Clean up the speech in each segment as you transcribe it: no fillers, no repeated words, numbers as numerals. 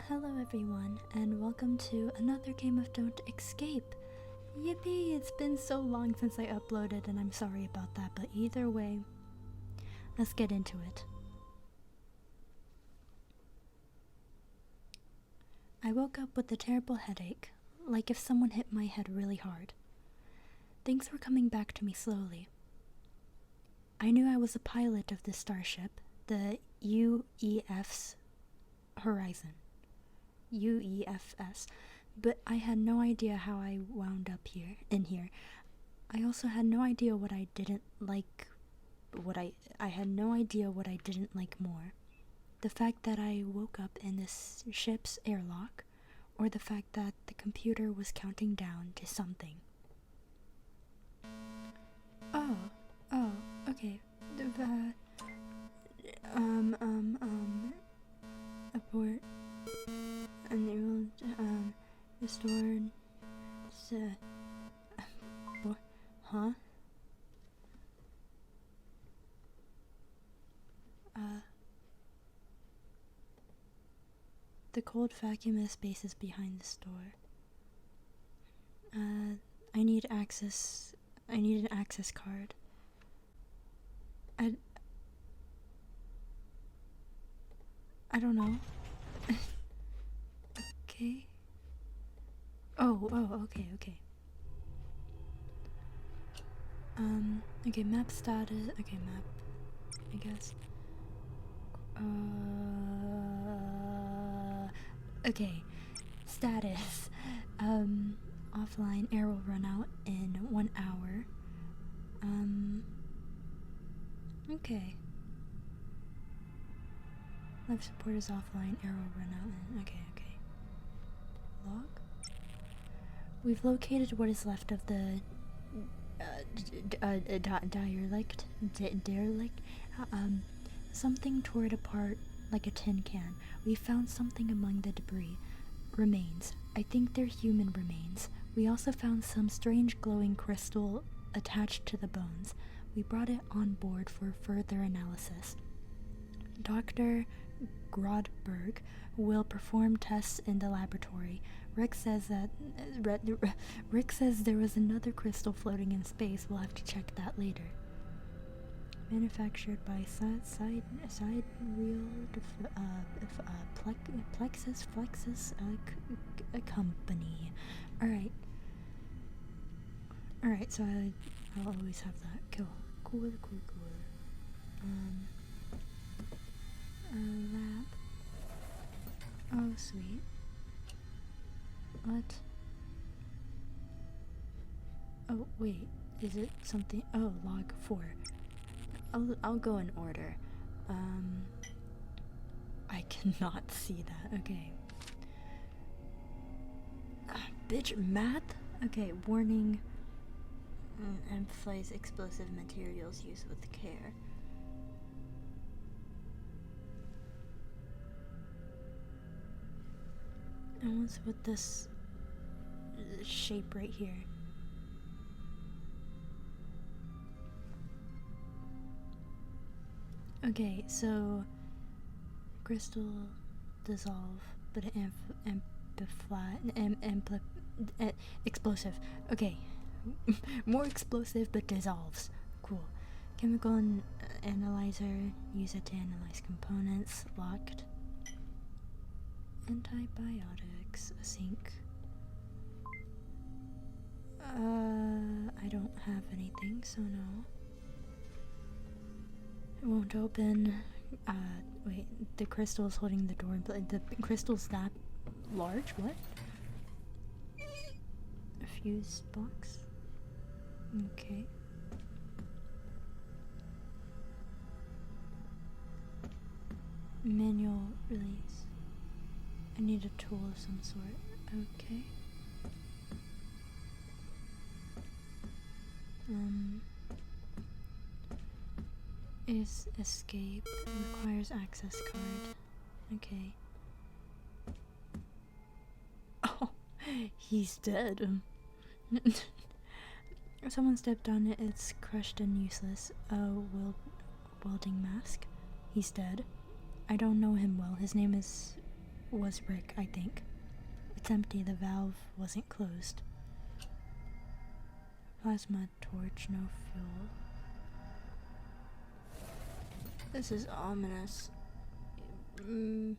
Hello everyone, and welcome to another game of Don't Escape. Yippee, it's been so long since I uploaded and I'm sorry about that, but either way, let's get into it. I woke up with a terrible headache, like if someone hit my head really hard. Things were coming back to me slowly. I knew I was a pilot of this starship, the UEF's Horizon. UEFS, but I had no idea how I wound up in here. I also had no idea what I didn't like, I had no idea what I didn't like more. The fact that I woke up in this ship's airlock, or the fact that the computer was counting down to something. Oh, okay. Abort. Enabled, restored, huh? The cold vacuumous spaces behind this door. I need an access card. I don't know. Okay. Oh, okay. Okay, map status. Okay, map. I guess. Okay. Status. Offline arrow run out in 1 hour. Okay. Life support is offline, arrow run out in. Okay. Log? We've located what is left of the derelict. Something tore it apart like a tin can. We found something among the debris. Remains. I think they're human remains. We also found some strange glowing crystal attached to the bones. We brought it on board for further analysis. Dr. Grodberg will perform tests in the laboratory. Rick says there was another crystal floating in space. We'll have to check that later. Manufactured by side reel Plexus company. Alright, so I'll always have that. Cool. Lab. Oh, sweet. What? Oh, wait. Is it something? Oh, log 4. I'll go in order. I cannot see that. Okay. Bitch, math? Okay, warning. Emphasize explosive materials used with care. And what's with this shape right here? Okay, so crystal dissolve, but explosive. Okay, more explosive, but dissolves. Cool. Chemical analyzer. Use it to analyze components. Locked. Antibiotics. Zinc. I don't have anything, so no. It won't open. Wait, the crystal's holding the door. The crystal's that large? What? A fuse box? Okay. Manual release. I need a tool of some sort. Okay. Is escape. Requires access card. Okay. Oh, he's dead. Someone stepped on it. It's crushed and useless. Welding mask. He's dead. I don't know him well. His name is was Rick, I think. It's empty, the valve wasn't closed. Plasma torch, no fuel. This is ominous. Too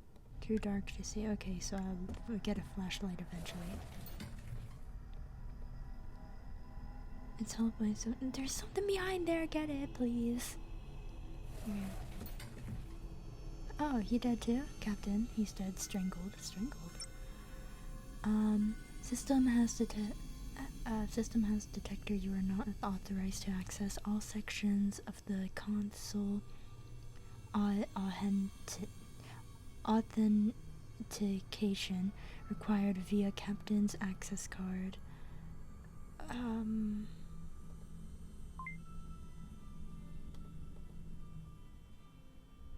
dark to see. Okay, so I'll get a flashlight eventually. It's held by so. There's something behind there. Get it, please. Yeah. Oh, he dead too, Captain. He's dead. Strangled. System has detector. You are not authorized to access all sections of the console. Authentication required via Captain's access card.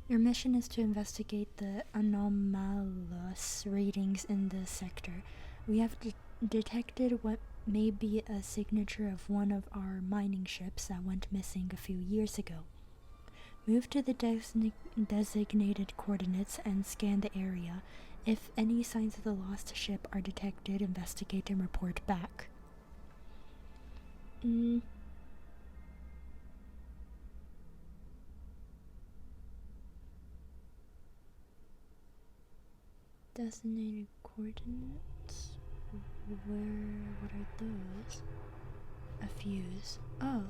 Your mission is to investigate the anomalous readings in the sector. We have detected what may be a signature of one of our mining ships that went missing a few years ago. Move to the designated coordinates and scan the area. If any signs of the lost ship are detected, investigate and report back. Designated coordinates? What are those? A fuse. Oh.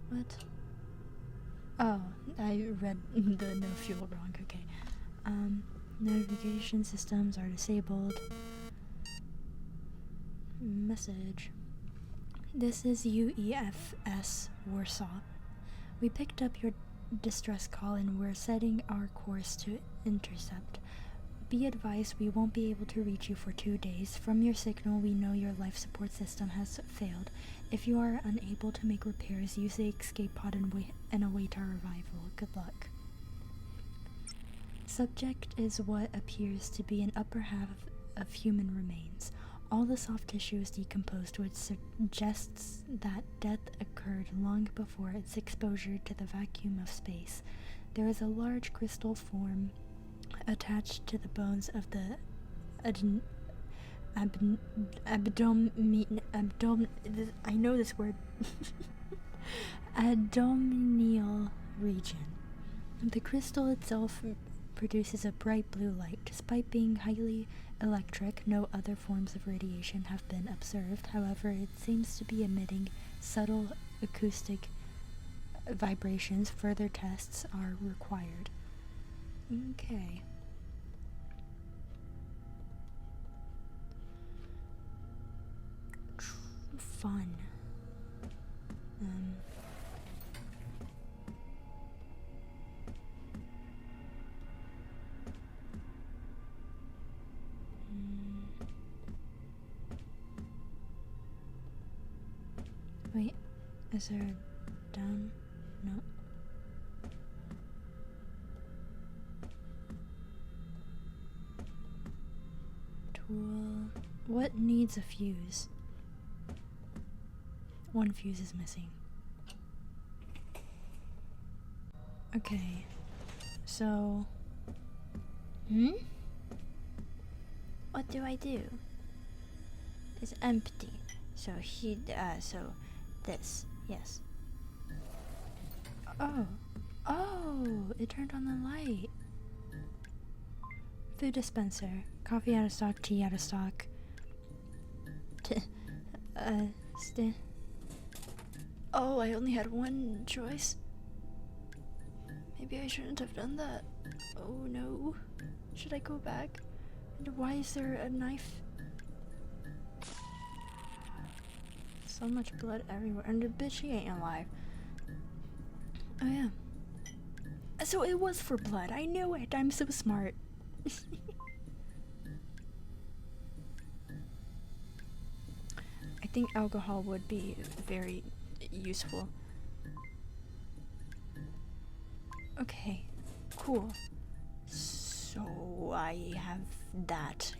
What? Oh, I read the no fuel wrong. Okay. Notification systems are disabled. Message. This is UEFS Warsaw. We picked up your distress call and we're setting our course to intercept. Be advised, we won't be able to reach you for 2 days. From your signal, we know your life support system has failed. If you are unable to make repairs, use the escape pod and await our arrival. Good luck. Subject is what appears to be an upper half of human remains. All the soft tissue is decomposed, which suggests that death occurred long before its exposure to the vacuum of space. There is a large crystal form attached to the bones of the I know this word. Abdominal region. The crystal itself produces a bright blue light. Despite being highly electric, no other forms of radiation have been observed. However, it seems to be emitting subtle acoustic vibrations. Further tests are required. Okay. Fun. Wait, is there a down? No. Tool. What needs a fuse? One fuse is missing. Okay. So. What do I do? It's empty. So so this. Yes. Oh. Oh! It turned on the light. Food dispenser. Coffee out of stock, tea out of stock. Oh, I only had one choice. Maybe I shouldn't have done that. Oh no. Should I go back? And why is there a knife? So much blood everywhere. And the bitch, he ain't alive. Oh yeah. So it was for blood. I knew it. I'm so smart. I think alcohol would be very useful. Okay, cool. So I have that.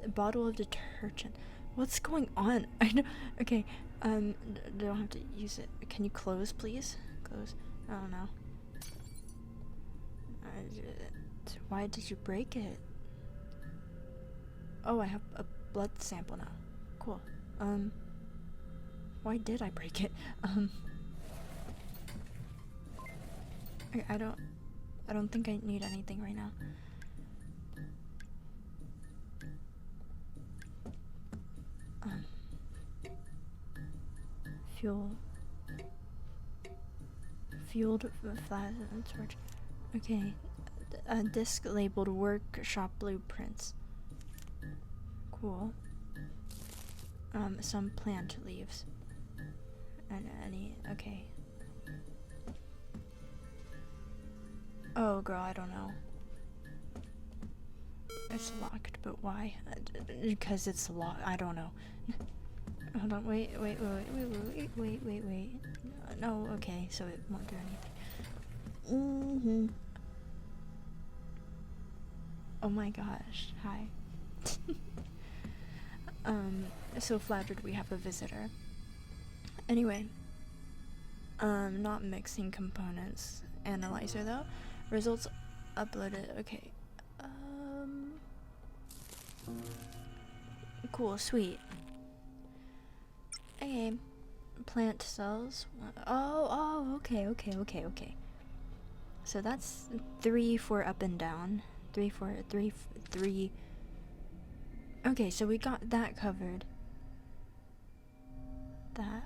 A bottle of detergent. What's going on? I know. Okay, Don't have to use it. Can you close, please? Close. I don't know. Why did you break it? Oh, I have a blood sample now. Cool. Why did I break it? I don't think I need anything right now. Fueled flash and torch. Okay. A disc labeled workshop blueprints. Cool. Some plant leaves. And okay. Oh girl, I don't know. It's locked, but why? Because it's locked. I don't know. Hold on, wait. No, okay, so it won't do anything. Oh my gosh, hi. So flattered we have a visitor. Anyway, not mixing components. Analyzer though. Results uploaded. Okay. Cool, sweet. Okay. Plant cells. Oh, okay. So that's 3 for up and down. 3 for 3. Okay, so we got that covered. That.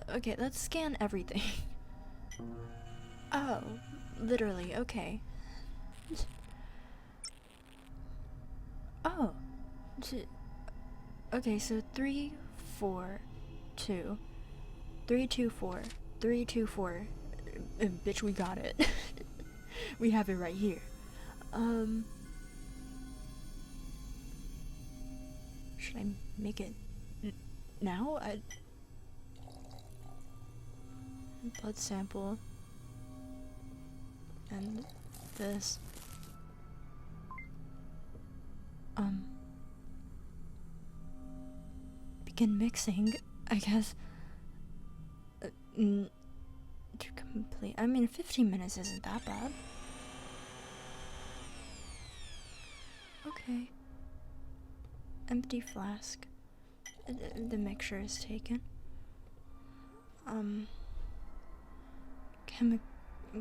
Okay, let's scan everything. Oh, literally, okay. Oh. Okay, so 3, 4, 2. 3, 2, 4. 3, 2, 4. Bitch, we got it. We have it right here. Should I make it now? Blood sample. And this. Begin mixing, I guess. To complete. I mean, 15 minutes isn't that bad. Okay. Empty flask. The mixture is taken.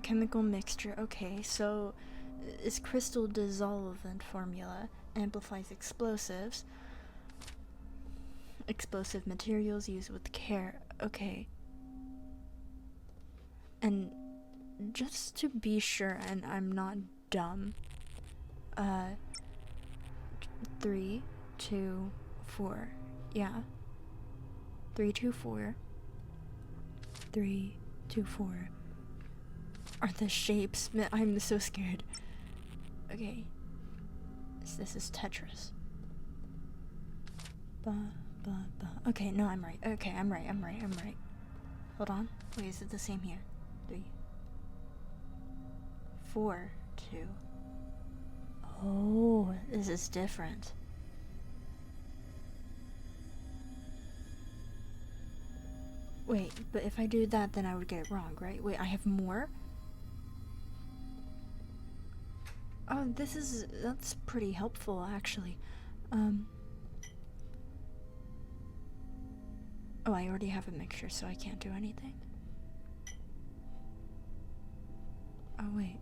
Chemical mixture. Okay, so this crystal dissolvent formula amplifies explosives. Explosive materials used with care. Okay. And just to be sure, and I'm not dumb, 3, 2, 4. Yeah. 3, 2, 4. 3, 2, 4. Are the shapes? I'm so scared. Okay. This is Tetris. Okay, no, I'm right. Okay, I'm right. Hold on. Wait, is it the same here? 3, 4, 2. Oh, this is different. Wait, but if I do that, then I would get it wrong, right? Wait, I have more? Oh, that's pretty helpful, actually. Oh, I already have a mixture, so I can't do anything. Oh, wait.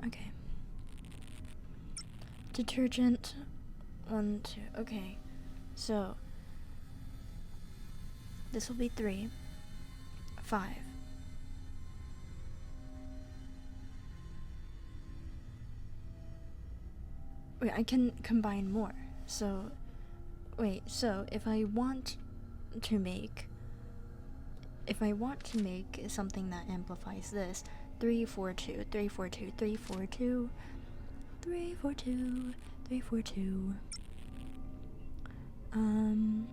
Okay. Detergent. 1, 2. Okay. So. This will be 3. 5. Wait, I can combine more. So. Wait, so if I want to make something that amplifies this, 3, 4, 2, 3, 4, 2, 3, 4, 2, 3, 4, 2, 3, 4, 2. Hmm.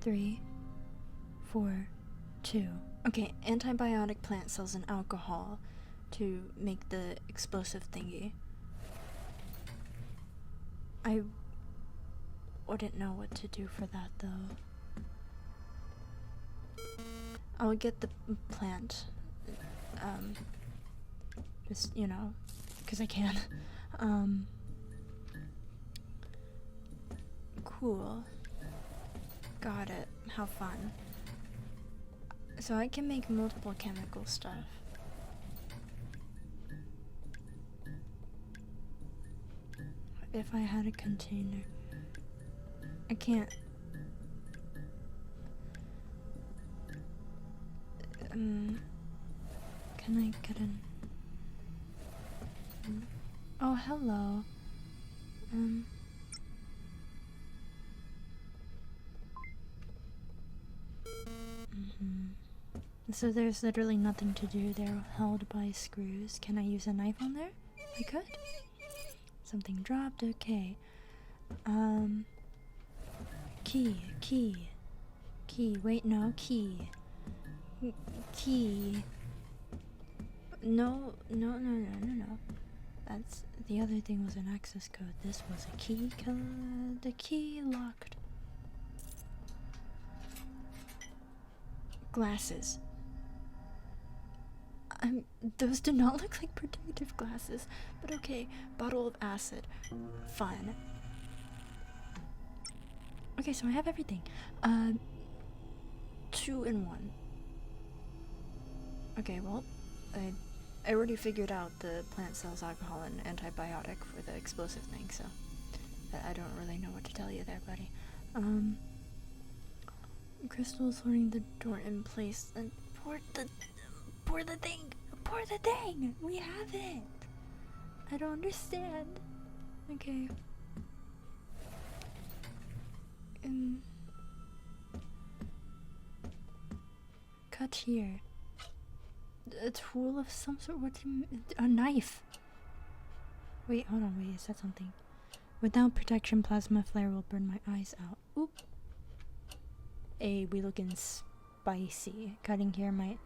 3, 4, 2. Okay, antibiotic plant cells and alcohol to make the explosive thingy. I wouldn't know what to do for that though. I'll get the plant. Just, you know, because I can. Cool. Got it. How fun. So I can make multiple chemical stuff. If I had a container. I can't. Can I get an... Oh, hello. So there's literally nothing to do. They're held by screws. Can I use a knife on there? I could. Something dropped. Okay. Key. Wait, no. Key. No. That's... The other thing was an access code. This was a key code. The key locked. Glasses. Those do not look like protective glasses. But okay. Bottle of acid. Fun. Okay, so I have everything. 2 in 1. Okay, well, I already figured out the plant cells, alcohol, and antibiotic for the explosive thing, so I don't really know what to tell you there, buddy. Crystal's holding the door in place, and pour the thing! We have it! I don't understand. Okay. Cut here. A tool of some sort? What do you mean? A knife! Wait, hold on, wait, is that something? Without protection, plasma flare will burn my eyes out. Oop! Hey, we looking spicy. Cutting here might...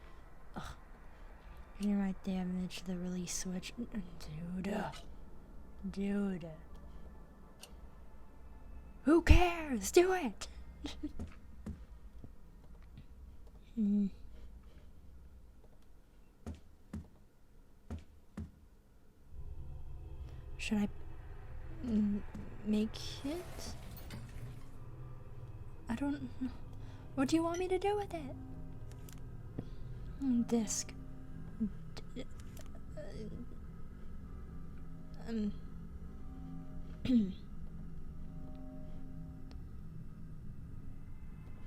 Ugh. Here might damage the release switch. Dude. Who cares? Do it! Should I make it? I don't know. What do you want me to do with it? Disc.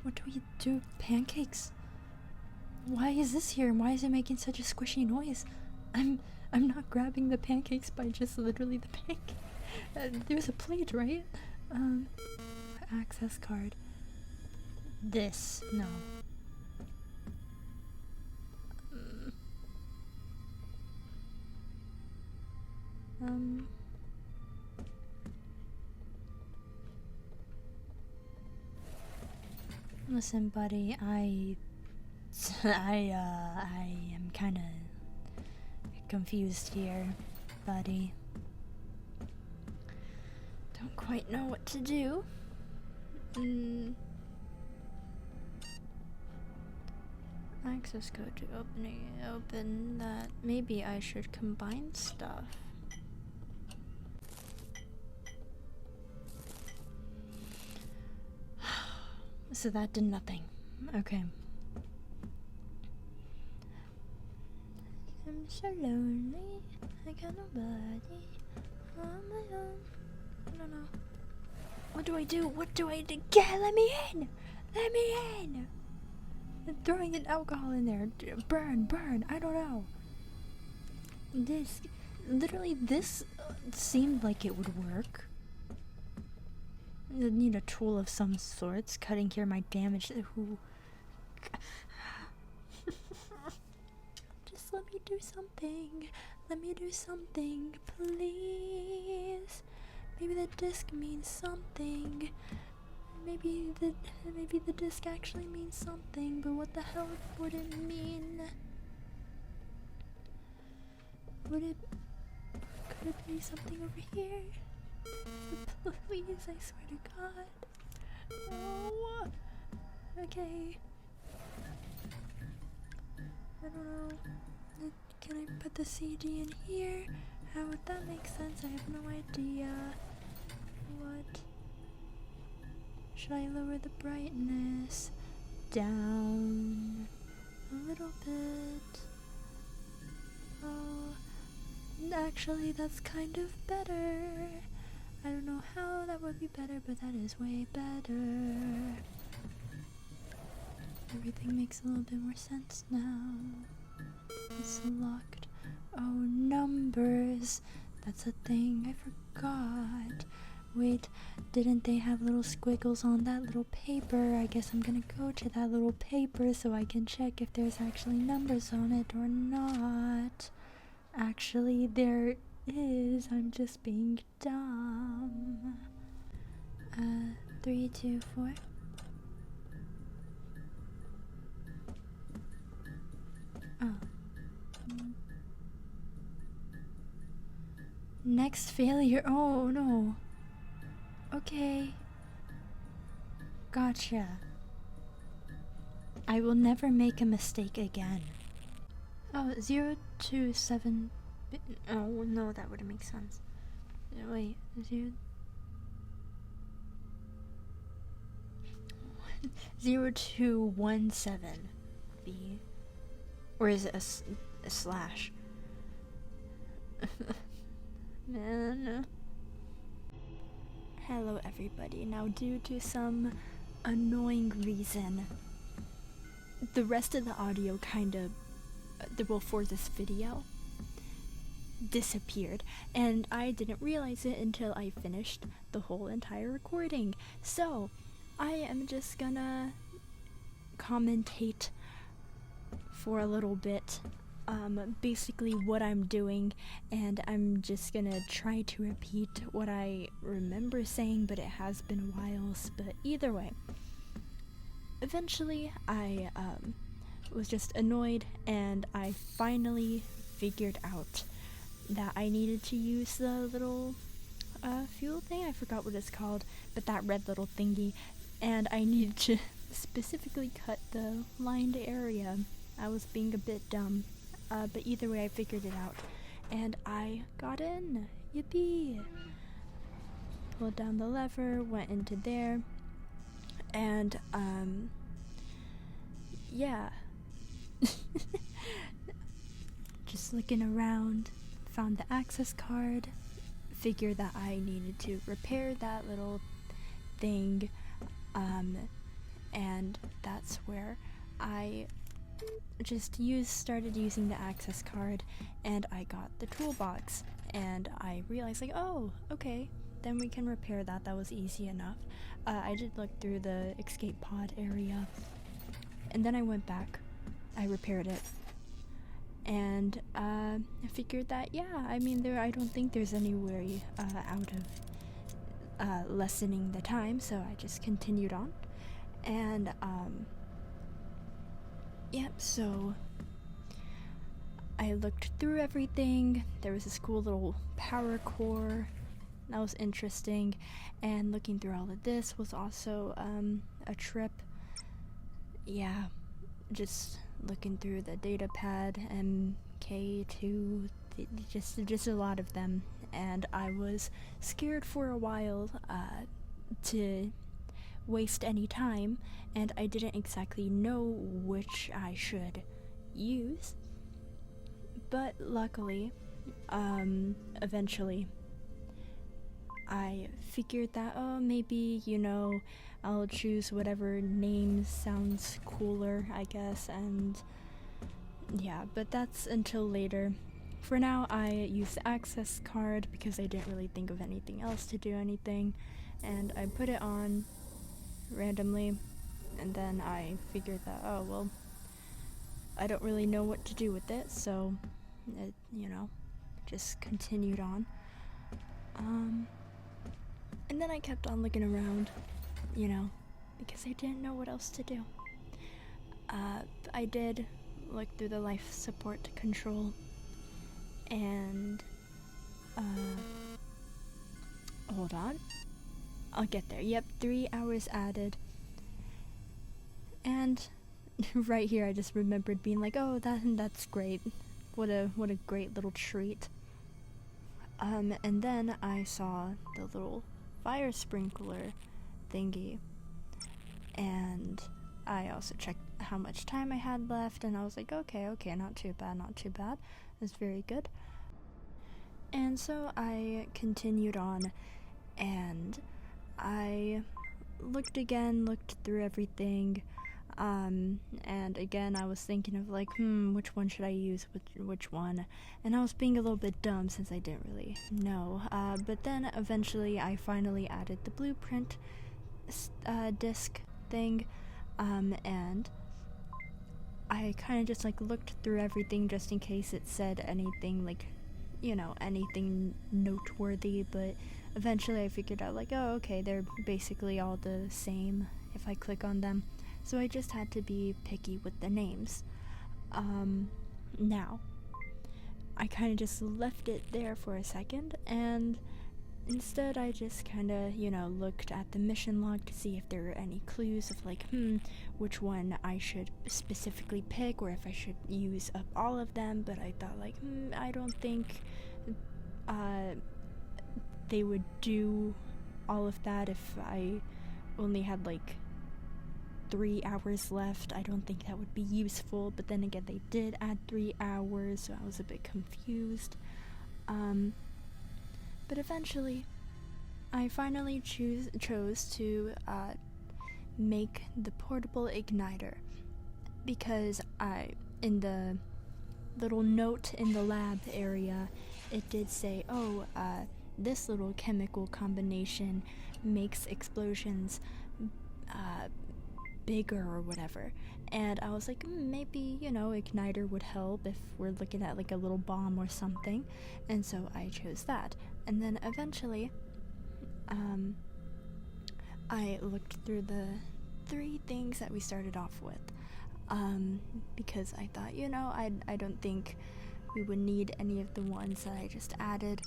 What do we do? Pancakes? Why is this here? Why is it making such a squishy noise? I'm not grabbing the pancakes by just literally the pancake. There's a plate, right? Access card. This. No. Listen, buddy, I am kind of confused here, buddy. Don't quite know what to do. Access code to open that. Maybe I should combine stuff. So that did nothing. Okay. I'm so lonely. I got nobody on my own. I don't know. What do I do? What do I do? Let me in! Let me in! I'm throwing an alcohol in there. Burn. I don't know. This seemed like it would work. need a tool of some sorts. Cutting here might damage who. Just let me do something. Let me do something, please. Maybe the disc means something. Maybe the disc actually means something, but what the hell would it mean? Could it be something over here? Please, I swear to God. Oh, okay. I don't know. Can I put the CD in here? How would that make sense? I have no idea. What? Should I lower the brightness down a little bit? Oh, actually, that's kind of better. I don't know how that would be better, but that is way better. Everything makes a little bit more sense now. It's locked. Oh, numbers. That's a thing. I forgot. Wait, didn't they have little squiggles on that little paper? I guess I'm gonna go to that little paper so I can check if there's actually numbers on it or not. Actually, there is. I'm just being dumb. 3, 2, 4. Oh. Next failure. Oh no. Okay. Gotcha. I will never make a mistake again. Oh, 0 to 7. Oh no, that wouldn't make sense. Wait, 0. 0 to 1 7 B, or is it a slash? Man. Hello everybody. Now, due to some annoying reason, the rest of the audio for this video disappeared, and I didn't realize it until I finished the whole entire recording. So I am just gonna commentate for a little bit, basically what I'm doing, and I'm just gonna try to repeat what I remember saying, but it has been a while. But either way, eventually I was just annoyed, and I finally figured out that I needed to use the little fuel thing. I forgot what it's called, but that red little thingy, and I needed to specifically cut the lined area. I was being a bit dumb, but either way I figured it out, and I got in. Yippee! Pulled down the lever, went into there, and yeah. Just looking around, found the access card, figured that I needed to repair that little thing, and that's where I just started using the access card, and I got the toolbox, and I realized, like, oh, okay, then we can repair that. That was easy enough. I did look through the escape pod area, and then I went back, I repaired it, and I figured that, yeah, I mean, I don't think there's any way out of lessening the time, so I just continued on, and yep, so I looked through everything. There was this cool little power core that was interesting, and looking through all of this was also a trip. Yeah, just looking through the data pad, MK2, just a lot of them, and I was scared for a while to waste any time, and I didn't exactly know which I should use, but luckily, eventually I figured that, oh, maybe, I'll choose whatever name sounds cooler, I guess, and yeah, but that's until later. For now, I use the access card because I didn't really think of anything else to do anything, and I put it on randomly, and then I figured that, oh well, I don't really know what to do with it, so it, just continued on. And then I kept on looking around, because I didn't know what else to do. I did look through the life support control, and hold on, I'll get there. Yep, 3 hours added. And right here I just remembered being like, oh, that's great. What a great little treat. And then I saw the little fire sprinkler thingy, and I also checked how much time I had left, and I was like, okay, not too bad. It's very good. And so I continued on, and I looked through everything, and again I was thinking of like, which one should I use, which one, and I was being a little bit dumb since I didn't really know, but then eventually I finally added the blueprint disc thing, and I kind of just like looked through everything just in case it said anything like, anything noteworthy, but eventually I figured out like, oh, okay, they're basically all the same if I click on them, so I just had to be picky with the names. Now, I kind of just left it there for a second, and instead I just kind of, looked at the mission log to see if there were any clues of like, which one I should specifically pick, or if I should use up all of them, but I thought like, I don't think they would do all of that if I only had like 3 hours left. I don't think that would be useful, but then again they did add 3 hours, so I was a bit confused. But eventually I finally chose to make the portable igniter, because in the little note in the lab area, it did say, this little chemical combination makes explosions bigger or whatever, and I was like, maybe, igniter would help if we're looking at like a little bomb or something, and so I chose that. And then eventually I looked through the 3 things that we started off with, because I thought, I don't think we would need any of the ones that I just added.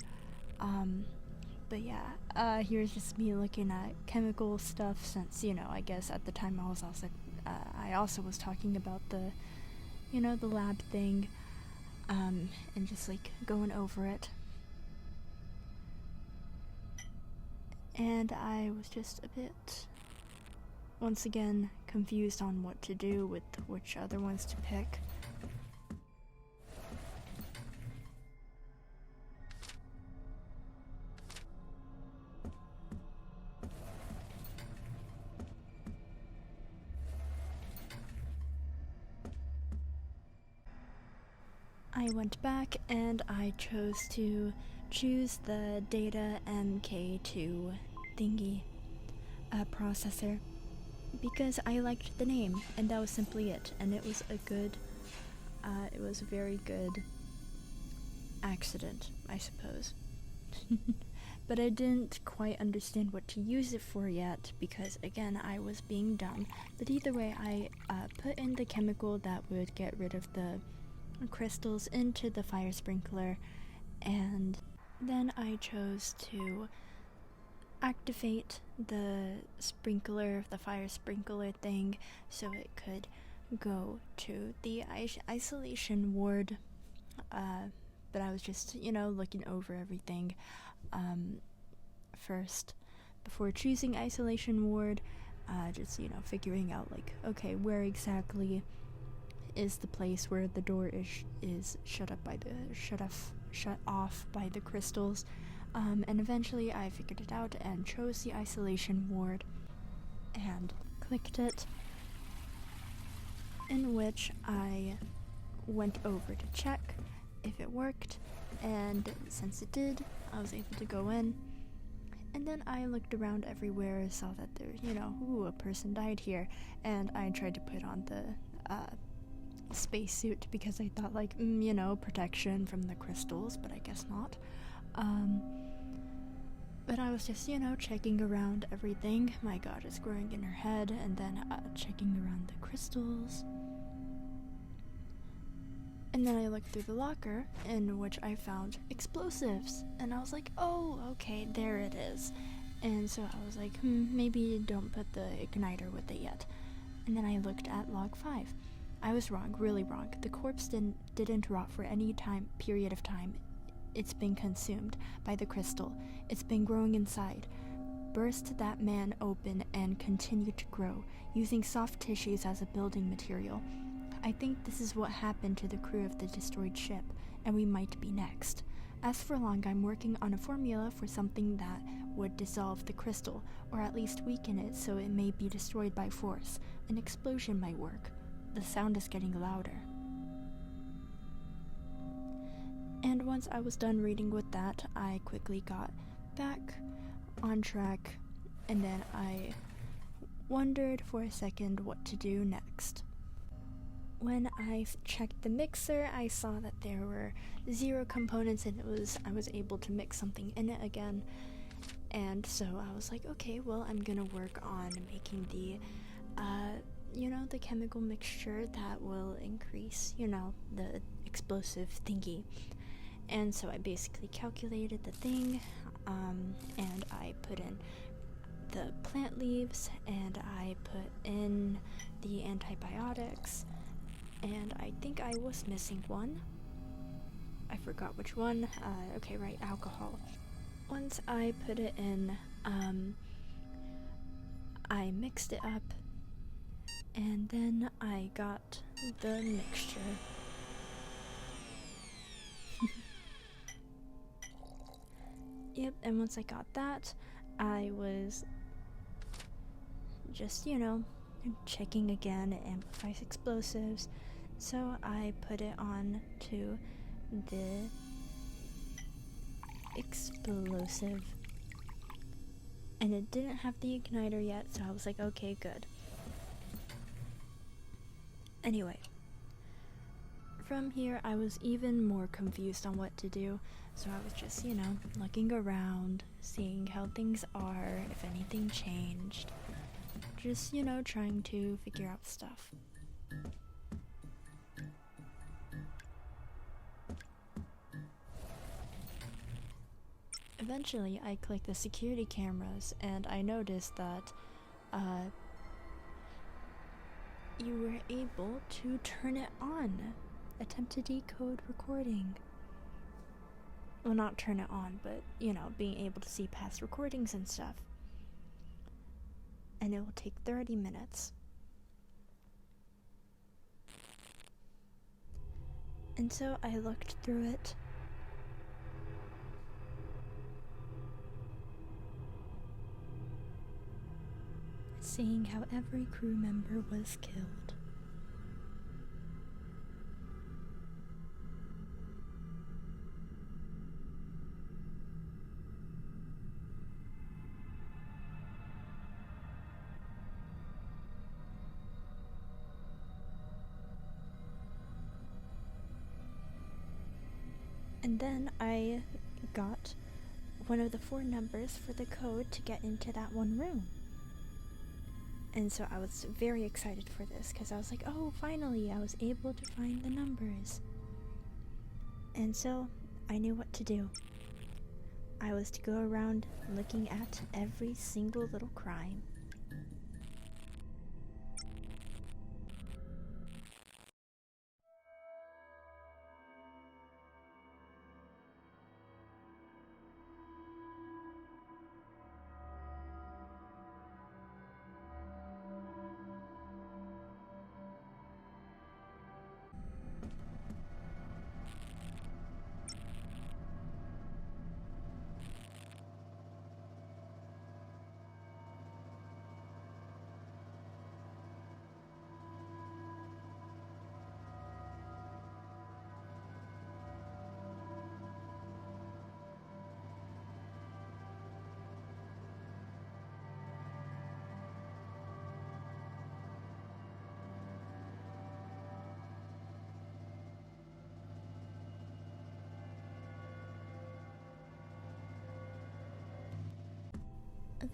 But yeah, here's just me looking at chemical stuff, since, I guess at the time I also was talking about the, the lab thing, and just like going over it. And I was just a bit, once again, confused on what to do with which other ones to pick. I went back and I chose to choose the Data MK2 thingy processor, because I liked the name, and that was simply it, and it was it was a very good accident, I suppose. But I didn't quite understand what to use it for yet, because again, I was being dumb. But either way, I put in the chemical that would get rid of the crystals into the fire sprinkler, and then I chose to activate the fire sprinkler thing, so it could go to the isolation ward. But I was just, looking over everything first before choosing isolation ward, just, figuring out like, okay, where exactly is the place where the door is shut off by the crystals, and eventually I figured it out and chose the isolation ward and clicked it, in which I went over to check if it worked, and since it did, I was able to go in, And then I looked around everywhere, saw that there, ooh, a person died here, and I tried to put on the spacesuit because I thought, like, protection from the crystals, but I guess not. But I was just, checking around everything. My god is growing in her head, and then checking around the crystals. And then I looked through the locker, in which I found explosives. And I was like, oh, okay, there it is. And so I was like, maybe don't put the igniter with it yet. And then I looked at log 5. I was wrong, really wrong. The corpse didn't rot for any period of time. It's been consumed by the crystal. It's been growing inside. Burst that man open and continued to grow, using soft tissues as a building material. I think this is what happened to the crew of the destroyed ship, and we might be next. As for Long, I'm working on a formula for something that would dissolve the crystal, or at least weaken it so it may be destroyed by force. An explosion might work. The sound is getting louder. And once I was done reading with that, I quickly got back on track, and then I wondered for a second what to do next. When I checked the mixer, I saw that there were 0 components, and I was able to mix something in it again. And so I was like, okay, well, I'm gonna work on making the the chemical mixture that will increase, the explosive thingy. And so I basically calculated the thing, and I put in the plant leaves, and I put in the antibiotics, and I think I was missing one. I forgot which one. Okay, right, alcohol. Once I put it in, I mixed it up, and then I got the mixture. Yep, and once I got that, I was just, checking again. It amplifies explosives, so I put it on to the explosive, and it didn't have the igniter yet, so I was like, okay, good. Anyway, from here I was even more confused on what to do, so I was just, looking around, seeing how things are, if anything changed, just, trying to figure out stuff. Eventually, I clicked the security cameras, and I noticed that you were able to turn it on. Attempt to decode recording. Well, not turn it on, but, being able to see past recordings and stuff. And it will take 30 minutes. And so I looked through it. Seeing how every crew member was killed. And then I got one of the 4 numbers for the code to get into that one room. And so I was very excited for this, because I was like, oh, finally, I was able to find the numbers. And so I knew what to do. I was to go around looking at every single little crime.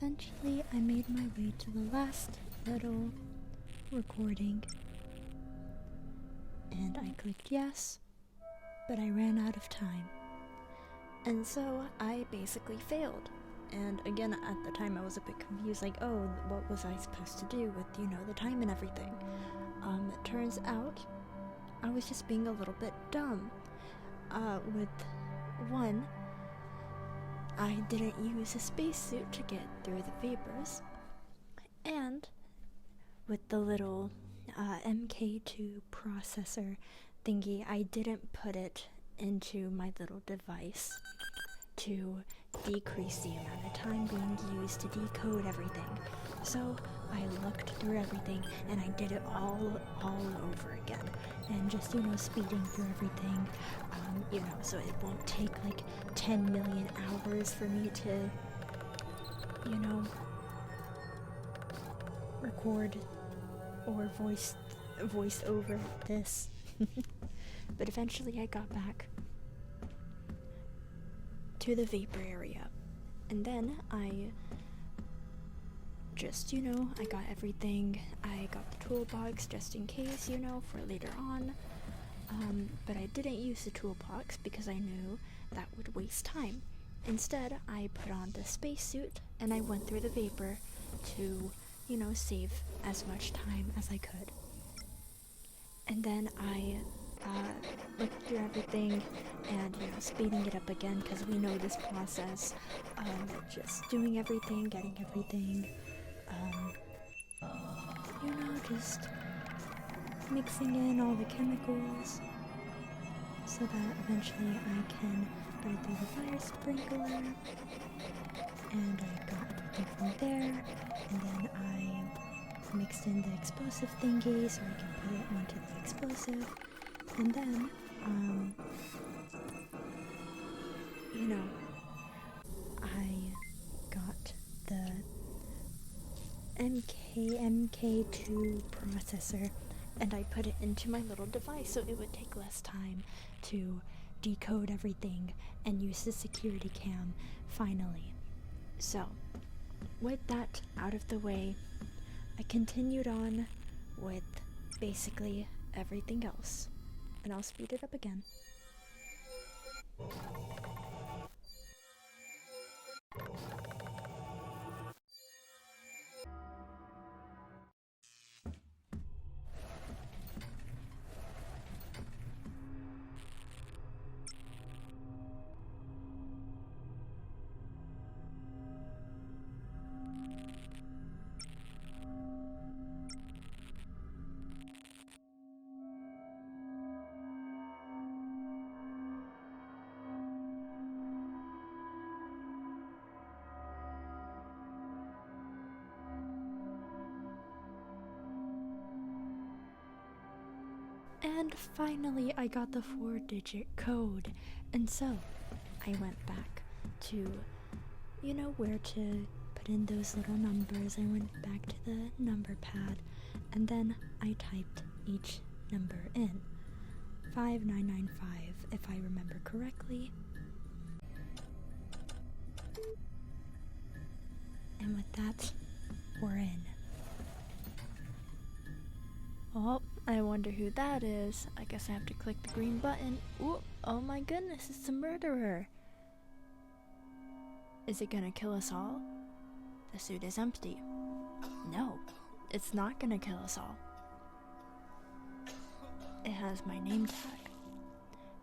eventually I made my way to the last little recording, and I clicked yes, but I ran out of time. And so I basically failed. And again, at the time I was a bit confused, like, oh, what was I supposed to do with, the time and everything? It turns out I was just being a little bit dumb. With one, I didn't use a spacesuit to get through the vapors, and with the little MK2 processor thingy, I didn't put it into my little device to decrease the amount of time being used to decode everything. So I looked through everything and I did it all over again, and just speeding through everything, so it won't take like 10 million hours for me to record or voice over this. But eventually I got back to the vapor area, and then I just I got everything. I got the toolbox just in case, for later on, but I didn't use the toolbox because I knew that would waste time. Instead, I put on the spacesuit and I went through the vapor to save as much time as I could. And then I looked through everything and speeding it up again, because we know this process, just doing everything, getting everything, just mixing in all the chemicals so that eventually I can put it through the fire sprinkler, and I got everything from there, and then I mixed in the explosive thingy so I can put it onto the explosive, and then I got the MK2 processor and I put it into my little device so it would take less time to decode everything and use the security cam finally. So, with that out of the way, I continued on with basically everything else, and I'll speed it up again. And finally I got the 4-digit code, and so I went back to, where to put in those little numbers. I went back to the number pad, and then I typed each number in. 5995, if I remember correctly. And with that, we're in. Oh, I wonder who that is. I guess I have to click the green button. Ooh, oh my goodness, it's the murderer. Is it gonna kill us all? The suit is empty. No, it's not gonna kill us all. It has my name tag.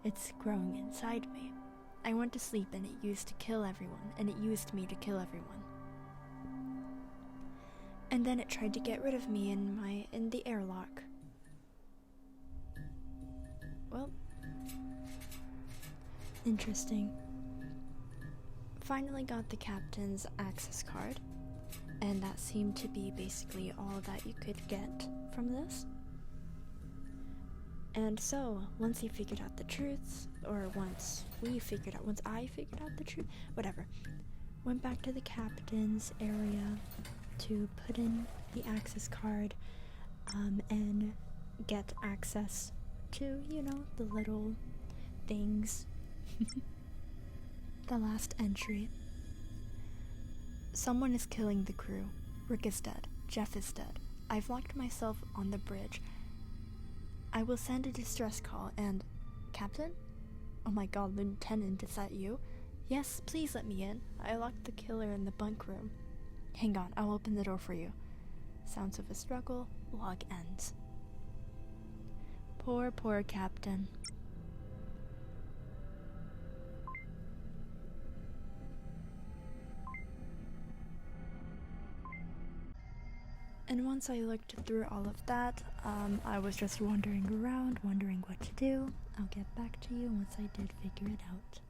It's growing inside me. I went to sleep and it used to kill everyone, and it used me to kill everyone. And then it tried to get rid of me in the airlock. Well, interesting. Finally got the captain's access card, and that seemed to be basically all that you could get from this. And so, once he figured out the truths, or once I figured out the truth, whatever, went back to the captain's area to put in the access card, and get access to, the little things. The last entry. Someone is killing the crew. Rick is dead. Jeff is dead. I've locked myself on the bridge. I will send a distress call and... Captain? Oh my god, Lieutenant, is that you? Yes, please let me in. I locked the killer in the bunk room. Hang on, I'll open the door for you. Sounds of a struggle. Log ends. Poor, poor Captain. And once I looked through all of that, I was just wandering around, wondering what to do. I'll get back to you once I did figure it out.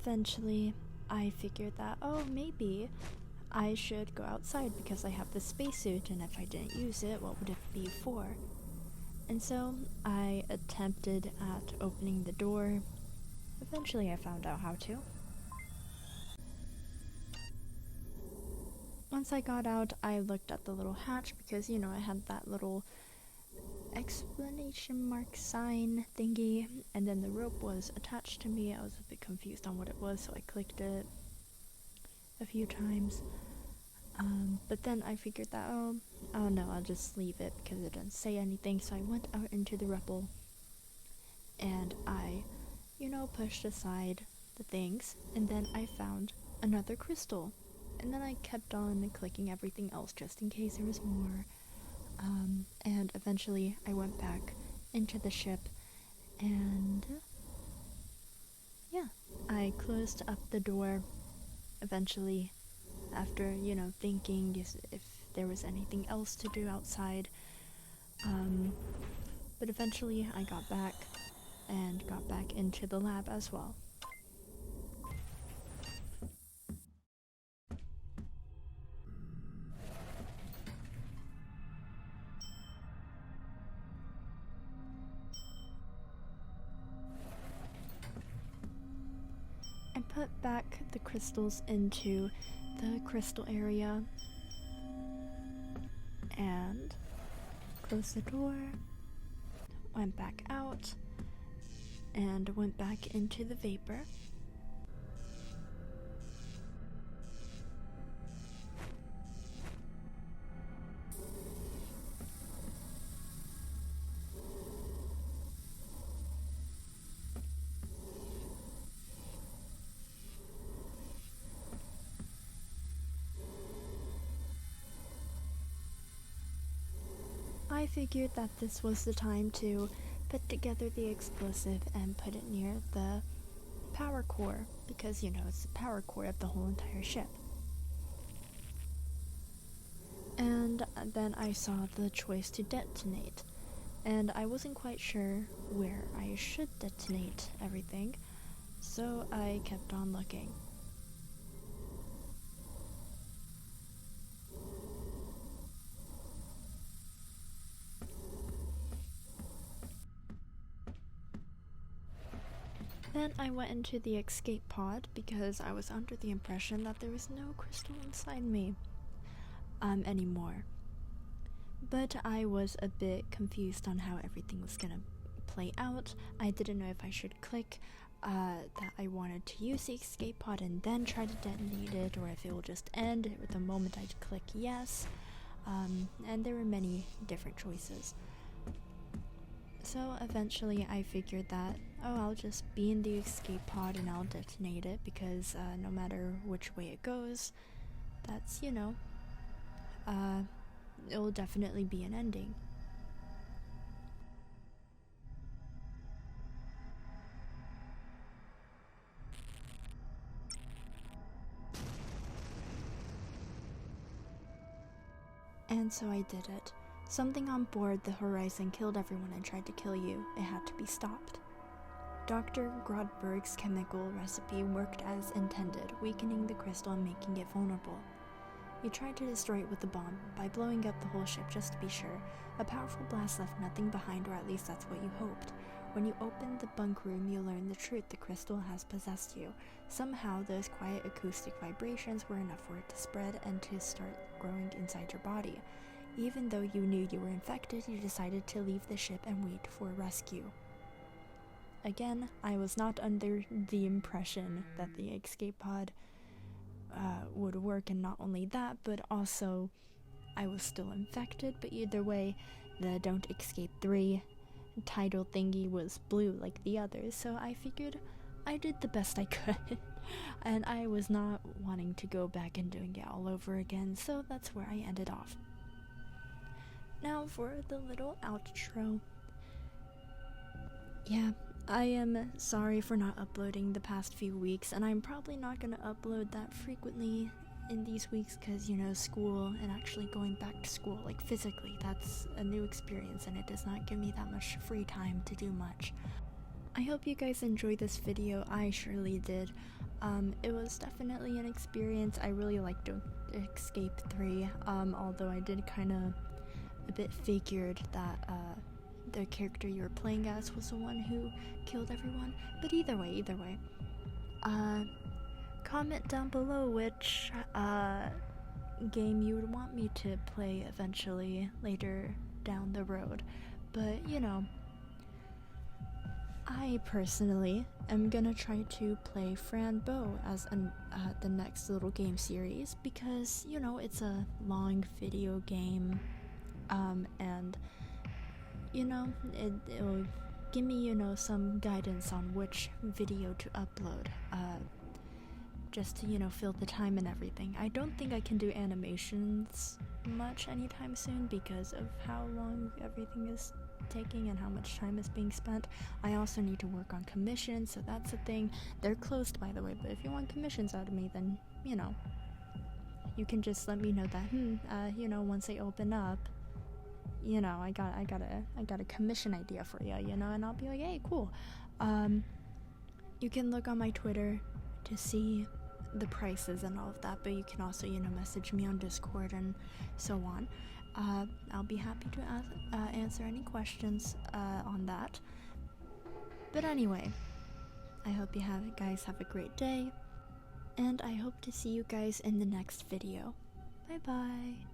Eventually, I figured that, maybe I should go outside because I have the spacesuit, and if I didn't use it, what would it be for? And so I attempted at opening the door. Eventually I found out how to. Once I got out, I looked at the little hatch because, I had that little exclamation mark sign thingy, and then the rope was attached to me. I was a bit confused on what it was, so I clicked it a few times. But then I figured that, oh no, I'll just leave it because it didn't say anything. So I went out into the rubble and I, pushed aside the things, and then I found another crystal. And then I kept on clicking everything else just in case there was more. And eventually I went back into the ship, and yeah, I closed up the door eventually after, thinking if there was anything else to do outside. But eventually I got back and got back into the lab as well. I put back the crystals into the crystal area and closed the door, went back out, and went back into the vapor. I figured that this was the time to put together the explosive and put it near the power core, because it's the power core of the whole entire ship. And then I saw the choice to detonate, and I wasn't quite sure where I should detonate everything, so I kept on looking. Then I went into the escape pod because I was under the impression that there was no crystal inside me anymore. But I was a bit confused on how everything was gonna play out. I didn't know if I should click that I wanted to use the escape pod and then try to detonate it, or if it will just end at the moment I click yes. And there were many different choices. So eventually I figured that, I'll just be in the escape pod and I'll detonate it, because no matter which way it goes, that's, it'll definitely be an ending. And so I did it. Something on board the horizon killed everyone and tried to kill you. It had to be stopped. Dr. Grodberg's chemical recipe worked as intended, weakening the crystal and making it vulnerable. You tried to destroy it with a bomb, by blowing up the whole ship just to be sure. A powerful blast left nothing behind, or at least that's what you hoped. When you open the bunk room, you learn the truth: the crystal has possessed you. Somehow, those quiet acoustic vibrations were enough for it to spread and to start growing inside your body. Even though you knew you were infected, you decided to leave the ship and wait for rescue. Again, I was not under the impression that the escape pod would work, and not only that, but also I was still infected. But either way, the Don't Escape 3 title thingy was blue like the others, so I figured I did the best I could. And I was not wanting to go back and doing it all over again, so that's where I ended off. Now for the little outro. Yeah, I am sorry for not uploading the past few weeks, and I'm probably not going to upload that frequently in these weeks because, you know, school and actually going back to school, like physically, that's a new experience and it does not give me that much free time to do much. I hope you guys enjoyed this video. I surely did. It was definitely an experience. I really liked Don't Escape 3, although I did kind of a bit figured that the character you were playing as was the one who killed everyone. But either way, comment down below which game you would want me to play eventually later down the road. But, you know, I personally am gonna try to play Fran Bow as the next little game series because, you know, it's a long video game, and, you know, it'll give me, you know, some guidance on which video to upload, just to, you know, fill the time and everything. I don't think I can do animations much anytime soon because of how long everything is taking and how much time is being spent. I also need to work on commissions, so that's a thing. They're closed, by the way, but if you want commissions out of me, then, you know, you can just let me know that, you know, once they open up, you know, I got a commission idea for you, you know, and I'll be like, hey, cool. You can look on my Twitter to see the prices and all of that, but you can also, you know, message me on Discord and so on. I'll be happy to answer any questions on that. But anyway, I hope you guys have a great day, and I hope to see you guys in the next video. Bye bye.